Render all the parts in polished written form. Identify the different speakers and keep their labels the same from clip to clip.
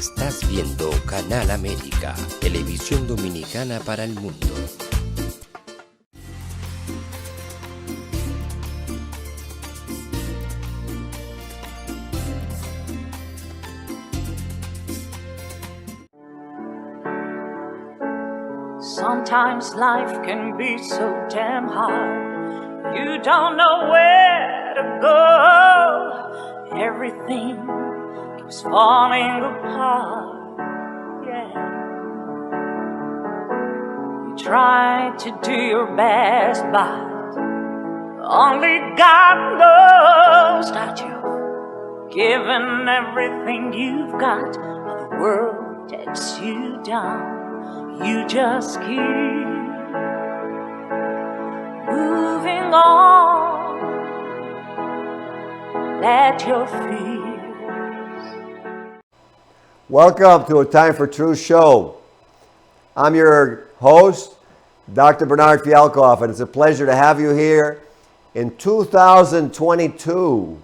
Speaker 1: Estás viendo Canal América, televisión dominicana para el mundo.
Speaker 2: Sometimes life can be so damn hard. You don't know where to go. Everything keeps falling apart. Yeah. You try to do your best, but only God knows that you've given everything you've got, but the world takes you down. You just keep moving on. Let your fears.
Speaker 3: Welcome to A Time for Truth show. I'm your host, Dr. Bernard Fialkoff, and it's a pleasure to have you here in 2022.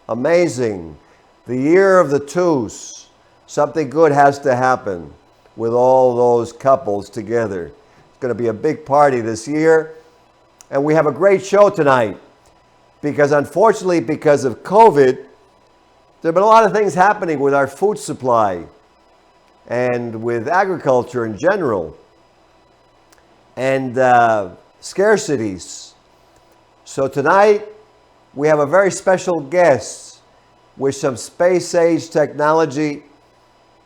Speaker 3: Amazing. The year of the twos. Something good has to happen with all those couples together. It's going to be a big party this year. And we have a great show tonight because unfortunately, because of COVID, there have been a lot of things happening with our food supply and with agriculture in general and scarcities. So tonight, we have a very special guest with some space-age technology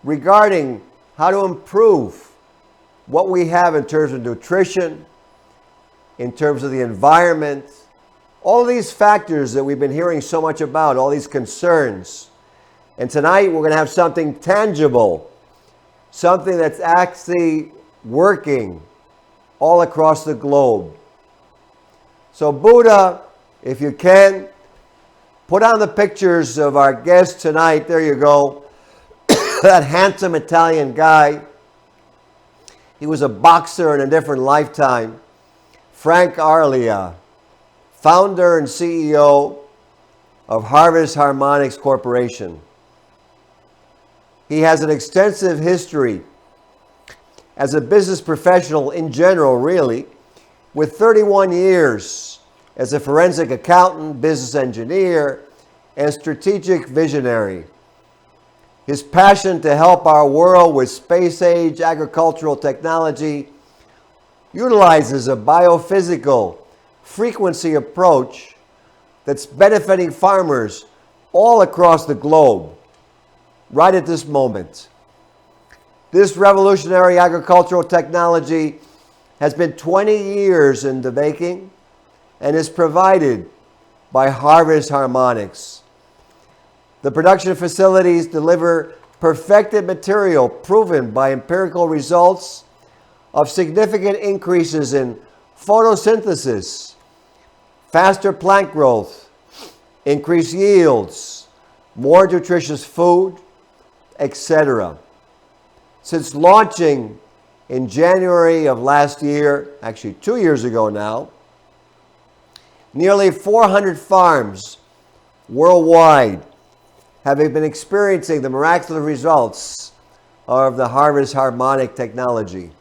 Speaker 3: regarding how to improve what we have in terms of nutrition, in terms of the environment, all these factors that we've been hearing so much about, all these concerns. And tonight we're going to have something tangible, something that's actually working all across the globe. So Buddha, if you can, put on the pictures of our guest tonight. There you go. That handsome Italian guy. He was a boxer in a different lifetime. Frank Arlia, founder and CEO of Harvest Harmonics Corporation. He has an extensive history as a business professional in general, really, with 31 years as a forensic accountant, business engineer, and strategic visionary. His passion to help our world with space-age agricultural technology utilizes a biophysical frequency approach that's benefiting farmers all across the globe right at this moment. This revolutionary agricultural technology has been 20 years in the making and is provided by Harvest Harmonics. The production facilities deliver perfected material proven by empirical results of significant increases in photosynthesis, faster plant growth, increased yields, more nutritious food, etc. Since launching in January of last year, actually 2 years ago now, nearly 400 farms worldwide have been experiencing the miraculous results of the Harvest Harmonic technology.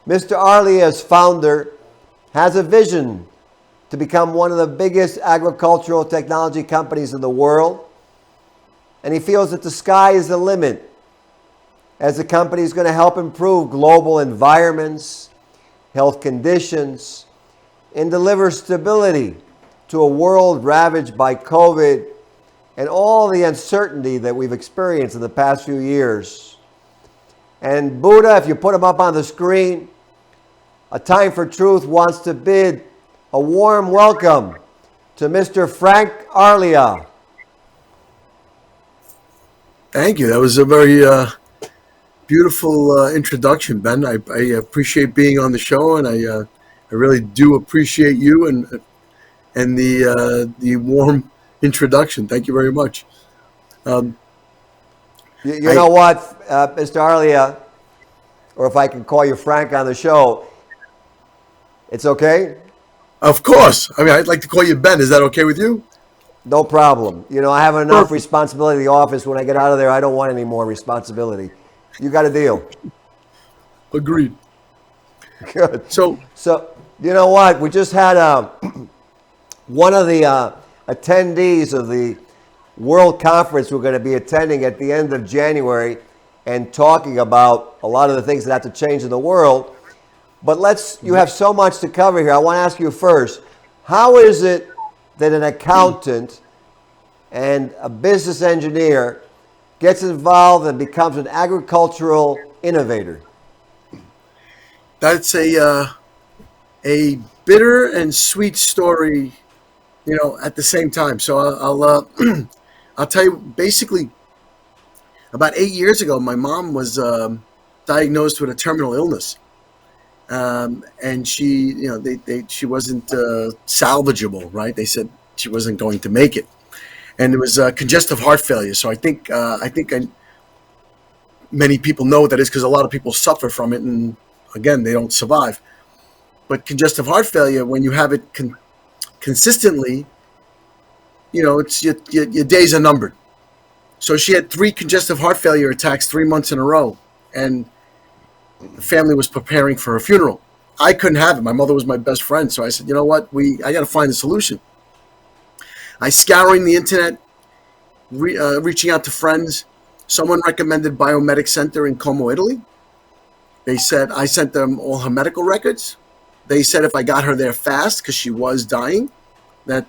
Speaker 3: Mr. Arlia, as founder, has a vision to become one of the biggest agricultural technology companies in the world, and he feels that the sky is the limit as the company is going to help improve global environments, health conditions, and deliver stability to a world ravaged by COVID and all the uncertainty that we've experienced in the past few years. And Buddha, if you put him up on the screen, A Time for Truth wants to bid a warm welcome to Mr. Frank Arlia.
Speaker 4: Thank you. That was a very beautiful introduction, Ben. I appreciate being on the show, and I really do appreciate you and the warm introduction. Thank you very much.
Speaker 3: You know what, Mr. Arlia, or if I can call you Frank on the show, it's okay?
Speaker 4: Of course. I mean, I'd like to call you Ben. Is that okay with you?
Speaker 3: No problem. You know, I have enough
Speaker 4: Perfect.
Speaker 3: responsibility in the office. When I get out of there, I don't want any more responsibility. You got a deal.
Speaker 4: Agreed.
Speaker 3: Good.
Speaker 4: So,
Speaker 3: So, you know what? We just had one of the attendees of the World Conference we're going to be attending at the end of January and talking about a lot of the things that have to change in the world. But you have so much to cover here. I want to ask you first, how is it that an accountant and a business engineer gets involved and becomes an agricultural innovator?
Speaker 4: that's a bitter and sweet story, at the same time. So I'll tell you. Basically, about 8 years ago, my mom was diagnosed with a terminal illness, and she wasn't salvageable, right? They said she wasn't going to make it, and it was congestive heart failure. So I think many people know what that is because a lot of people suffer from it, and again, they don't survive. But congestive heart failure, when you have it consistently, it's your days are numbered. So she had 3 congestive heart failure attacks 3 months in a row, and the family was preparing for her funeral. I couldn't have it. My mother was my best friend, so I said, you know what? I got to find a solution. I scouring the internet, reaching out to friends. Someone recommended Biomedic Center in Como, Italy. They said I sent them all her medical records. They said if I got her there fast, because she was dying, that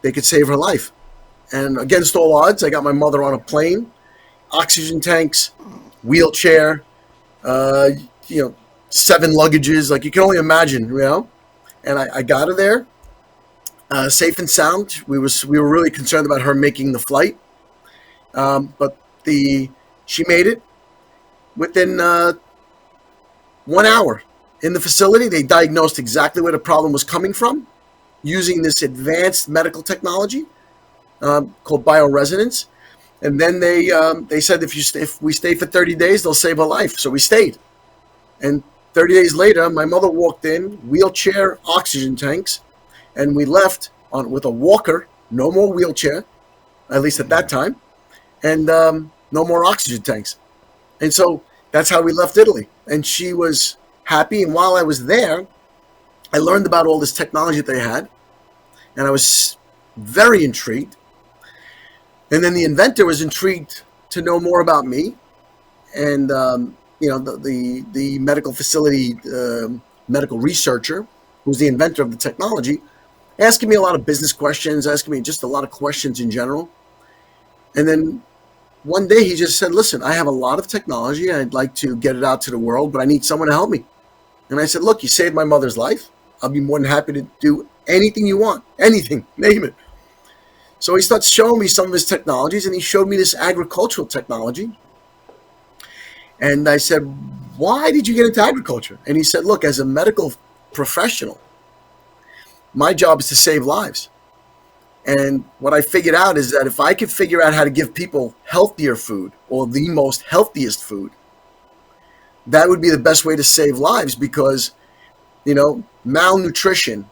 Speaker 4: they could save her life. And against all odds, I got my mother on a plane, oxygen tanks, wheelchair, 7 luggages, like you can only imagine, And I got her there, safe and sound. We were really concerned about her making the flight, but she made it within 1 hour. In the facility, they diagnosed exactly where the problem was coming from using this advanced medical technology called bioresonance. And then they said if we stay for 30 days, they'll save her life. So we stayed. And 30 days later, my mother walked in, wheelchair, oxygen tanks, and we left with a walker, no more wheelchair, at least at that time, and no more oxygen tanks. And so that's how we left Italy. And she was happy. And while I was there, I learned about all this technology that they had, and I was very intrigued. And then the inventor was intrigued to know more about me, and the medical facility medical researcher, who's the inventor of the technology, asking me a lot of business questions, asking me just a lot of questions in general. And then one day he just said, "Listen, I have a lot of technology. I'd like to get it out to the world, but I need someone to help me." And I said, "Look, you saved my mother's life. I'll be more than happy to do anything you want, anything, name it." So he starts showing me some of his technologies, and he showed me this agricultural technology. And I said, "Why did you get into agriculture?" And he said, "Look, as a medical professional, my job is to save lives. And what I figured out is that if I could figure out how to give people healthier food, or the most healthiest food, that would be the best way to save lives, because, malnutrition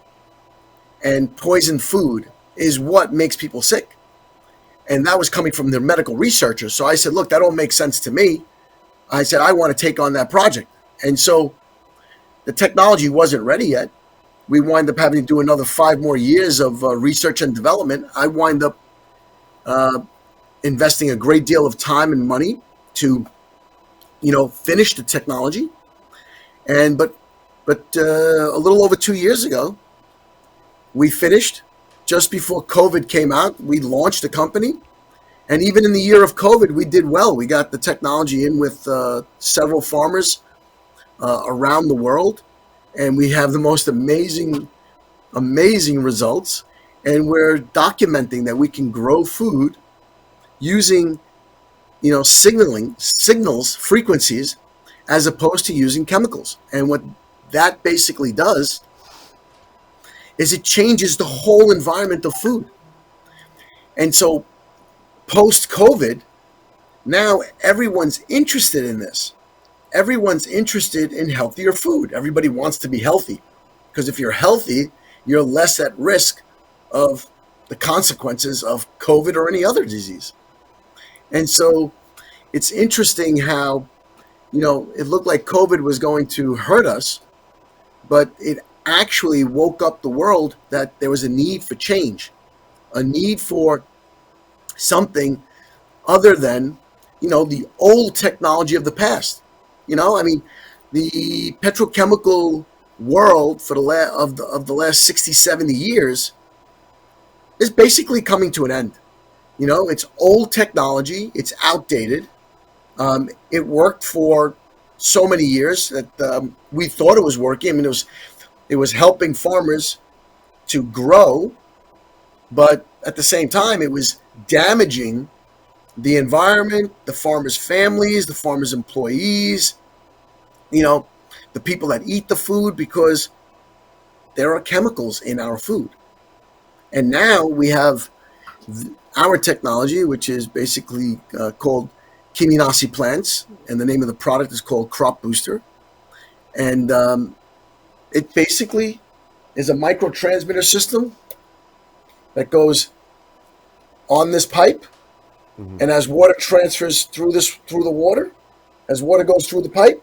Speaker 4: and poisoned food is what makes people sick." And that was coming from the medical researchers. So I said, "Look, that all makes sense to me." I said, "I want to take on that project." And so the technology wasn't ready yet. We wind up having to do another 5 more years of research and development. I wind up investing a great deal of time and money to, finish the technology. And but a little over 2 years ago, we finished. Just before COVID came out, we launched the company. And even in the year of COVID, we did well. We got the technology in with several farmers around the world. And we have the most amazing results. And we're documenting that we can grow food using, signals, frequencies, as opposed to using chemicals. And what that basically does is it changes the whole environment of food. And so post-COVID, now everyone's interested in this. Everyone's interested in healthier food. Everybody wants to be healthy, because if you're healthy, you're less at risk of the consequences of COVID or any other disease. And so it's interesting how, it looked like COVID was going to hurt us, but it actually woke up the world that there was a need for change, a need for something other than, the old technology of the past. The petrochemical world for the last 60, 70 years is basically coming to an end. It's old technology. It's outdated. It worked for so many years that we thought it was working. It was helping farmers to grow, but at the same time, it was damaging the environment, the farmers' families, the farmers' employees, the people that eat the food, because there are chemicals in our food. And now we have our technology, which is basically called Kiminasi plants, and the name of the product is called Crop Booster. And it basically is a microtransmitter system that goes on this pipe, and as water transfers through the water, as water goes through the pipe,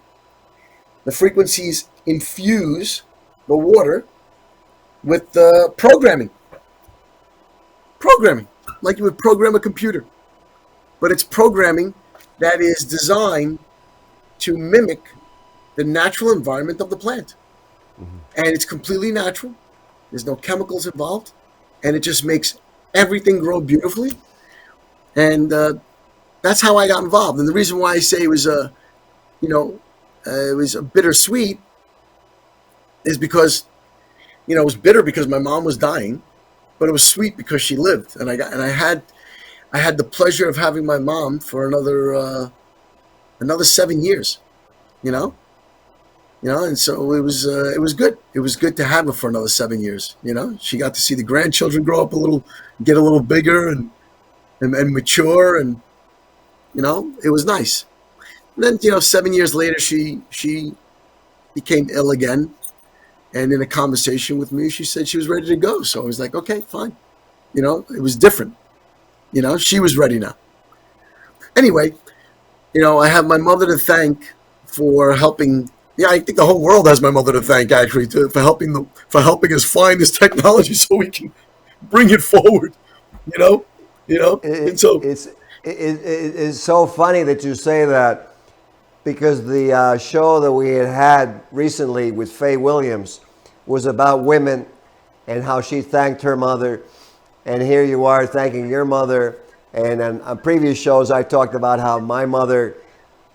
Speaker 4: the frequencies infuse the water with programming, like you would program a computer. But it's programming that is designed to mimic the natural environment of the plant. And it's completely natural. There's no chemicals involved. And it just makes everything grow beautifully. And that's how I got involved. And the reason why I say it was it was a bittersweet is because, it was bitter because my mom was dying, but it was sweet because she lived. And I had the pleasure of having my mom for another 7 years, and so it was good. It was good to have her for another 7 years. She got to see the grandchildren grow up get a little bigger and mature, and it was nice. And then 7 years later, she became ill again, and in a conversation with me, she said she was ready to go. So I was like, okay, fine. It was different. She was ready now. Anyway, I have my mother to thank for helping. Yeah, I think the whole world has my mother to thank, actually, for helping us find this technology so we can bring it forward. And so
Speaker 3: it's so funny that you say that, because the show that we had recently with Faye Williams was about women and how she thanked her mother. And here you are thanking your mother. And on previous shows, I talked about how my mother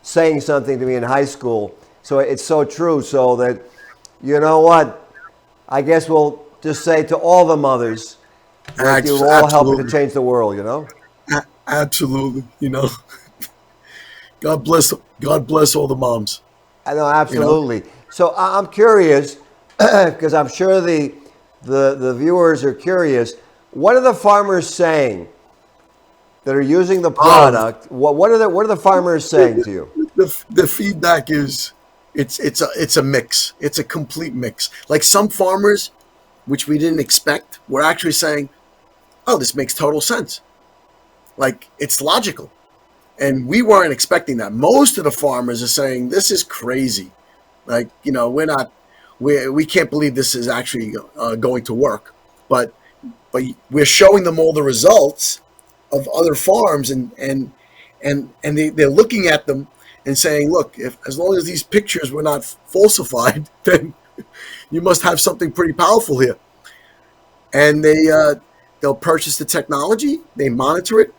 Speaker 3: saying something to me in high school. So it's so true. So that, you know what? I guess we'll just say to all the mothers that you're all helping to change the world,
Speaker 4: Absolutely. God bless all the moms.
Speaker 3: I know, absolutely. So I'm curious, because I'm sure the viewers are curious. What are the farmers saying that are using the product? What are the farmers saying to you?
Speaker 4: The feedback is it's a mix. It's a complete mix. Like some farmers, which we didn't expect, were actually saying, "Oh, this makes total sense. Like, it's logical." And we weren't expecting that. Most of the farmers are saying, "This is crazy. Like, we can't believe this is actually going to work." But we're showing them all the results of other farms, and they're looking at them and saying, "Look, as long as these pictures were not falsified, then you must have something pretty powerful here." And they'll purchase the technology, they monitor it,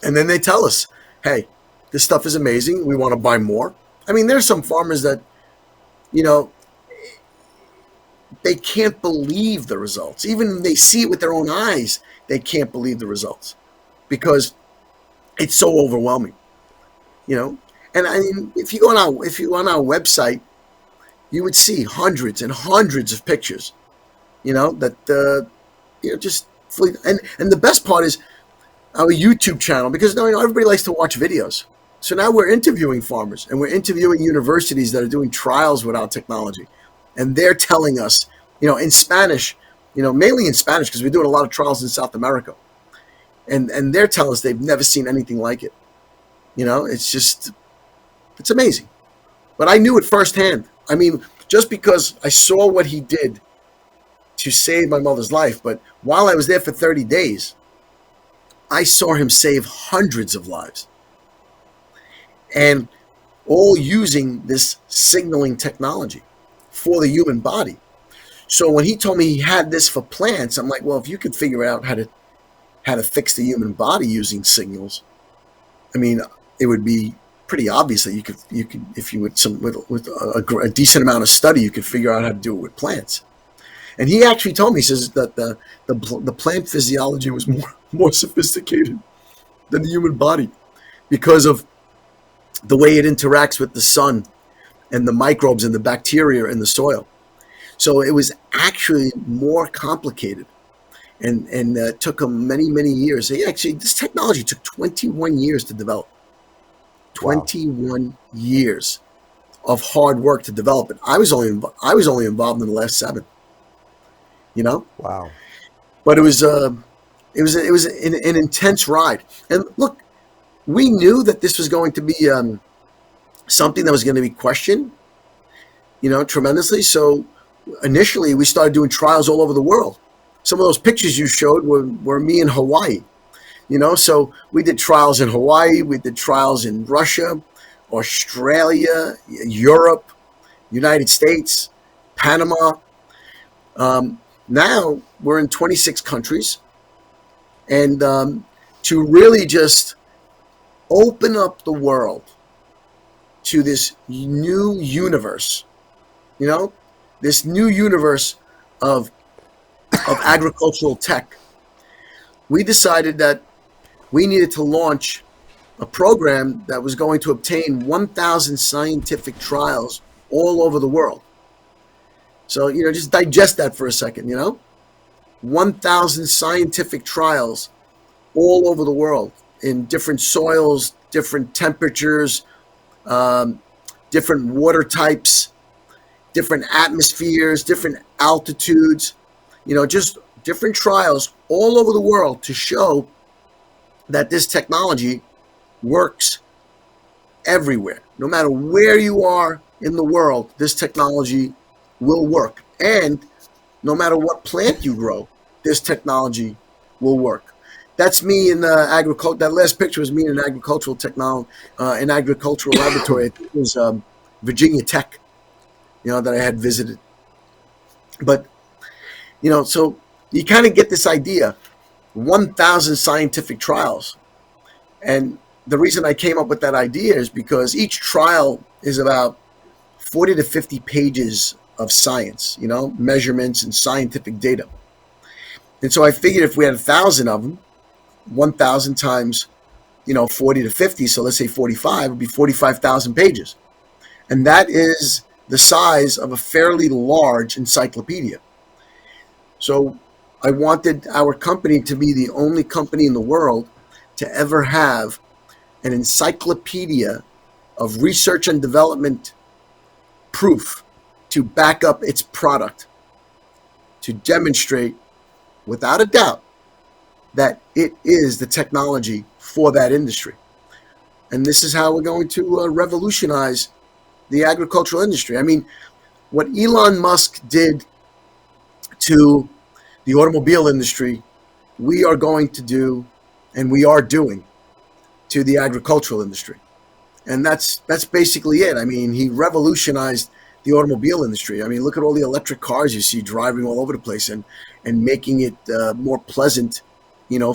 Speaker 4: and then they tell us, "Hey, this stuff is amazing. We want to buy more." I mean, there's some farmers that, they can't believe the results. Even when they see it with their own eyes, they can't believe the results because it's so overwhelming, And I mean, if you go on our website, you would see hundreds and hundreds of pictures, just and the best part is our YouTube channel, because everybody likes to watch videos. So now we're interviewing farmers and we're interviewing universities that are doing trials with our technology, and they're telling us, in Spanish, mainly in Spanish because we're doing a lot of trials in South America. And they're telling us they've never seen anything like it. It's amazing. But I knew it firsthand. I mean, just because I saw what he did to save my mother's life, but while I was there for 30 days, I saw him save hundreds of lives. And all using this signaling technology for the human body. So when he told me he had this for plants, I'm like, well, if you could figure out how to fix the human body using signals, I mean, it would be pretty obvious that you could if you with a decent amount of study, you could figure out how to do it with plants. And he actually told me, he says that the plant physiology was more sophisticated than the human body because of the way it interacts with the sun and the microbes and the bacteria in the soil. So it was actually more complicated, and took him many, many years. Actually, this technology took 21 years to develop. 21 years of hard work to develop it. I was only involved in the last 7.
Speaker 3: Wow.
Speaker 4: But it was an intense ride. And look, we knew that this was going to be something that was going to be questioned, tremendously. So initially, we started doing trials all over the world. Some of those pictures you showed were me in Hawaii. So we did trials in Hawaii, we did trials in Russia, Australia, Europe, United States, Panama. Now we're in 26 countries. And to really just open up the world to this new universe, this new universe of agricultural tech, we decided that we needed to launch a program that was going to obtain 1,000 scientific trials all over the world. So, just digest that for a second, 1,000 scientific trials all over the world in different soils, different temperatures, different water types, different atmospheres, different altitudes, just different trials all over the world to show that this technology works everywhere. No matter where you are in the world, this technology will work. And no matter what plant you grow, this technology will work. That's me in agriculture. That last picture was me in an agricultural technology, an agricultural laboratory. I think it was Virginia Tech, that I had visited. But, so you kind of get this idea, 1,000 scientific trials. And the reason I came up with that idea is because each trial is about 40 to 50 pages of science, measurements and scientific data. And so I figured if we had 1,000 of them, 1,000 times, 40 to 50, so let's say 45, would be 45,000 pages. And that is the size of a fairly large encyclopedia. So I wanted our company to be the only company in the world to ever have an encyclopedia of research and development proof to back up its product, to demonstrate without a doubt that it is the technology for that industry. And this is how we're going to revolutionize the agricultural industry. I mean, what Elon Musk did to the automobile industry, we are going to do, and we are doing, to the agricultural industry. And that's basically it. I mean, he revolutionized the automobile industry. I mean, look at all the electric cars you see driving all over the place and making it more pleasant,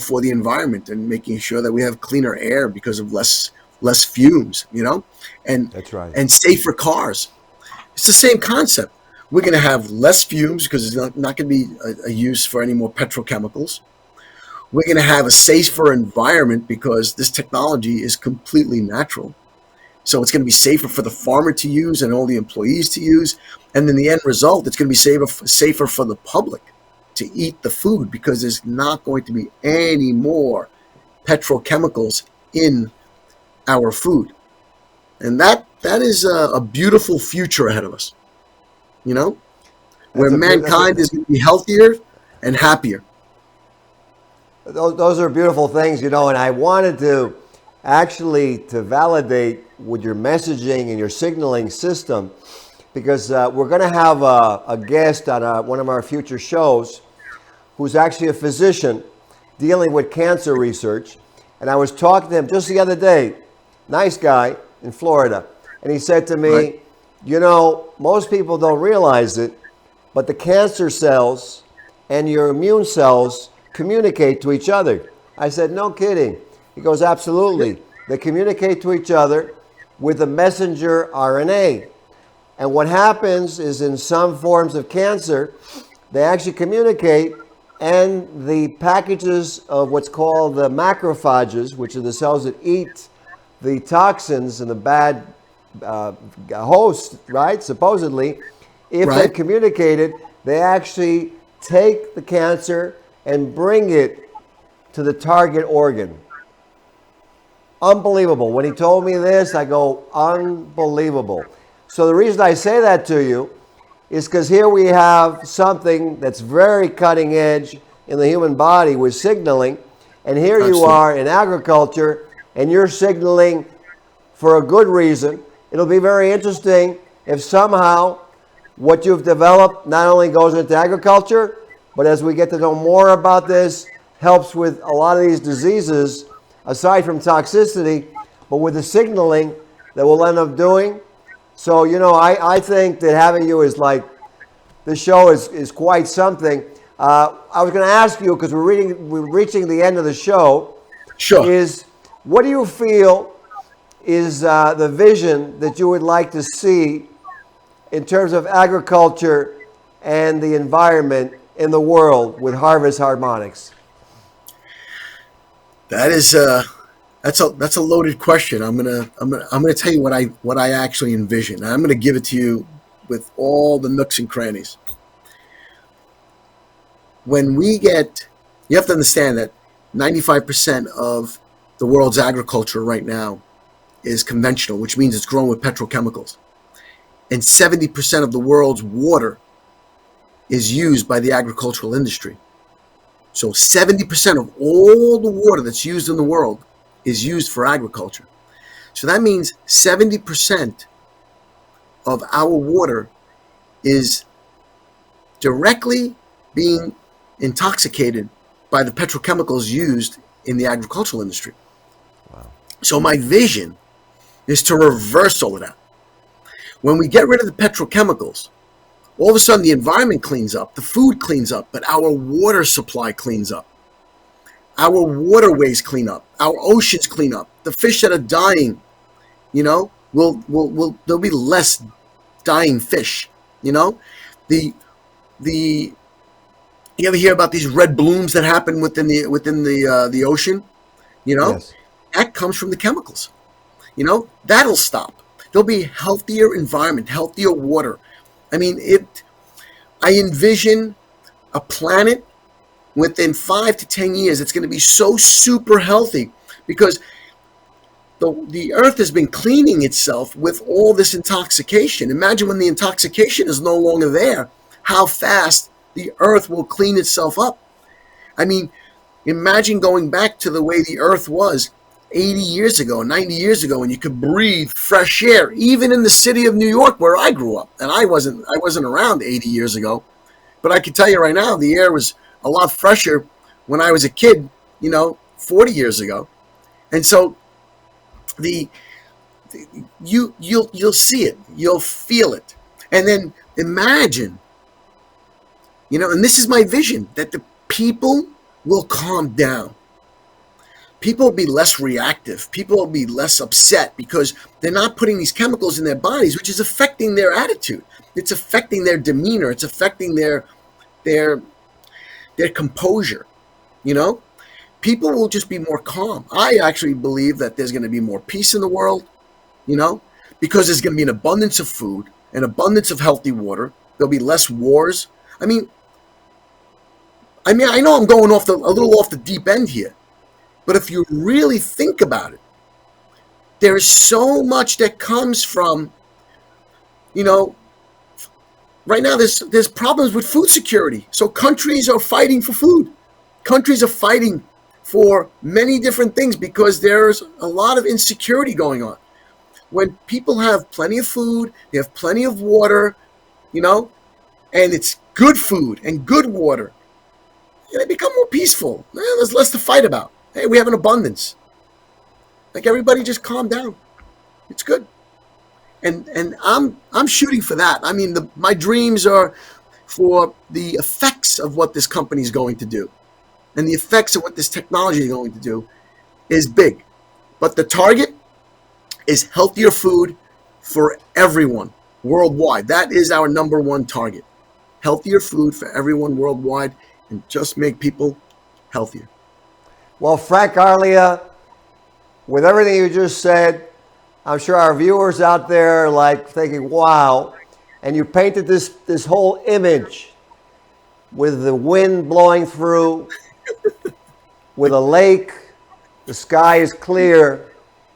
Speaker 4: for the environment, and making sure that we have cleaner air because of less fumes, and
Speaker 3: That's right.
Speaker 4: And safer cars. It's the same concept. We're going to have less fumes because there's not going to be a use for any more petrochemicals. We're going to have a safer environment because this technology is completely natural. So it's going to be safer for the farmer to use and all the employees to use. And in the end result, it's going to be safer for the public to eat the food because there's not going to be any more petrochemicals in our food. And that is a beautiful future ahead of us, where mankind is going to be healthier and happier.
Speaker 3: Those are beautiful things, and I wanted to actually to validate with your messaging and your signaling system, because we're going to have a guest on one of our future shows who's actually a physician dealing with cancer research. And I was talking to him just the other day, nice guy in Florida, and he said to me,
Speaker 4: Right.
Speaker 3: Most people don't realize it, but the cancer cells and your immune cells communicate to each other. I said, no kidding. He goes, absolutely. They communicate to each other with the messenger RNA. And what happens is in some forms of cancer, they actually communicate, and the packages of what's called the macrophages, which are the cells that eat the toxins and the bad host, right? Supposedly, if they
Speaker 4: Right.
Speaker 3: communicated, they actually take the cancer and bring it to the target organ. Unbelievable. When he told me this, I go, unbelievable. So the reason I say that to you is because here we have something that's very cutting edge in the human body with signaling, and here you
Speaker 4: Absolutely.
Speaker 3: are in agriculture, and you're signaling for a good reason. It'll be very interesting if somehow what you've developed not only goes into agriculture, but as we get to know more about this, helps with a lot of these diseases, aside from toxicity, but with the signaling that we'll end up doing. So, I think that having you is like, the show is quite something. I was going to ask you, because we're reaching the end of the show,
Speaker 4: Sure.
Speaker 3: is what do you feel is the vision that you would like to see in terms of agriculture and the environment in the world with Harvest Harmonics?
Speaker 4: That is that's a loaded question. I'm gonna tell you what I actually envision. I'm gonna give it to you with all the nooks and crannies. You have to understand that 95% of the world's agriculture right now is conventional, which means it's grown with petrochemicals. And 70% of the world's water is used by the agricultural industry. So 70% of all the water that's used in the world is used for agriculture. So that means 70% of our water is directly being intoxicated by the petrochemicals used in the agricultural industry.
Speaker 3: Wow.
Speaker 4: So my vision is to reverse all of that. When we get rid of the petrochemicals, all of a sudden the environment cleans up, the food cleans up, but our water supply cleans up. Our waterways clean up, our oceans clean up. The fish that are dying, there'll be less dying fish. The you ever hear about these red blooms that happen within the ocean?
Speaker 3: Yes.
Speaker 4: That comes from the chemicals. That'll stop. There'll be healthier environment, healthier water. I envision a planet within 5 to 10 years. It's going to be so super healthy because the earth has been cleaning itself with all this intoxication. Imagine when the intoxication is no longer there, how fast the earth will clean itself up. Imagine going back to the way the earth was 80 years ago, 90 years ago, and you could breathe fresh air, even in the city of New York where I grew up. And I wasn't around 80 years ago, but I can tell you right now, the air was a lot fresher when I was a kid, 40 years ago. And so you'll see it, you'll feel it. And then imagine, and this is my vision, that the people will calm down. People will be less reactive. People will be less upset because they're not putting these chemicals in their bodies, which is affecting their attitude. It's affecting their demeanor. It's affecting their composure. People will just be more calm. I actually believe that there's going to be more peace in the world, because there's going to be an abundance of food, an abundance of healthy water. There'll be less wars. I know I'm going a little off the deep end here, but if you really think about it, there is so much that comes from, right now there's problems with food security. So countries are fighting for food. Countries are fighting for many different things because there's a lot of insecurity going on. When people have plenty of food, they have plenty of water, you know, and it's good food and good water, they become more peaceful. There's less to fight about. Hey, we have an abundance. Like, everybody just calm down. It's good. And I'm shooting for that. I mean, my dreams are for the effects of what this company is going to do, and the effects of what this technology is going to do is big. But the target is healthier food for everyone worldwide. That is our number one target. Healthier food for everyone worldwide, and just make people healthier.
Speaker 3: Well, Frank Arlia, with everything you just said, I'm sure our viewers out there are like thinking, wow. And you painted this whole image with the wind blowing through, with a lake, the sky is clear.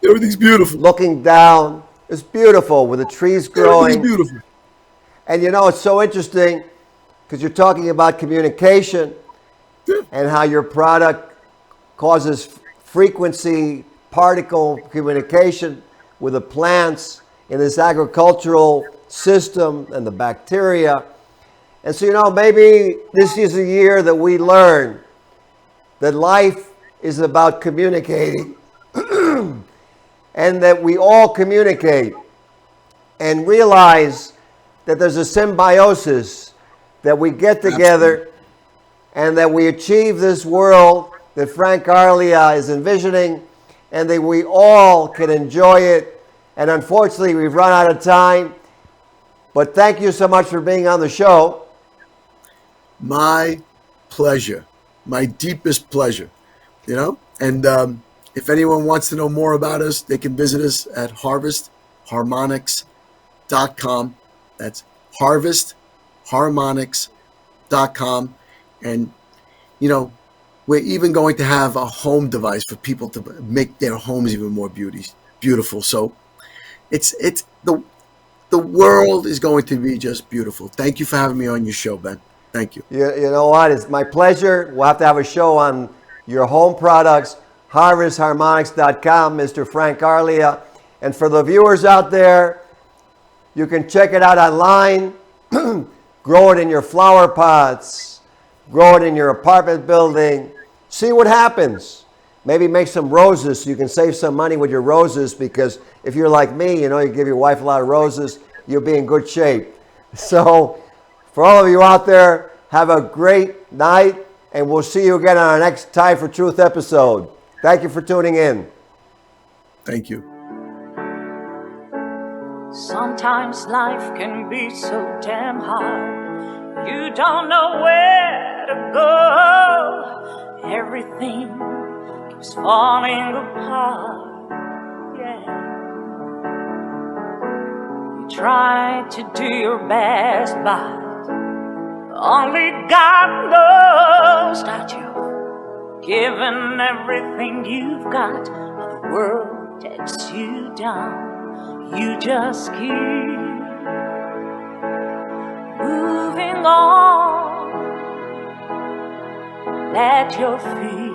Speaker 4: Everything's beautiful.
Speaker 3: Looking down, it's beautiful with the trees growing.
Speaker 4: Everything's beautiful.
Speaker 3: And you know, it's so interesting because you're talking about communication and how your product causes frequency particle communication with the plants in this agricultural system and the bacteria. And so, you know, maybe this is a year that we learn that life is about communicating and that we all communicate and realize that there's a symbiosis, that we get together and that we achieve this world that Frank Arlia is envisioning, and that we all can enjoy it. And unfortunately, we've run out of time. But thank you so much for being on the show.
Speaker 4: My pleasure. My deepest pleasure. You know? And if anyone wants to know more about us, they can visit us at harvestharmonics.com. That's harvestharmonics.com. And, you know, we're even going to have a home device for people to make their homes even more beautiful. So it's the world is going to be just beautiful. Thank you for having me on your show, Ben. Thank you.
Speaker 3: You know what? It's my pleasure. We'll have to have a show on your home products, harvestharmonics.com, Mr. Frank Arlia. And for the viewers out there, you can check it out online. Grow it in your flower pots. Grow it in your apartment building. See what happens. Maybe make some roses so you can save some money with your roses, because if you're like me, you know, you give your wife a lot of roses, you'll be in good shape. So for all of you out there, have a great night, and we'll see you again on our next Time for Truth episode. Thank you for tuning in.
Speaker 4: Thank you.
Speaker 2: Sometimes life can be so damn hard. You don't know where to go. Everything keeps falling apart. Yeah. You try to do your best, but only God knows that you've given everything you've got, but the world takes you down. You just keep moving on. Let your feet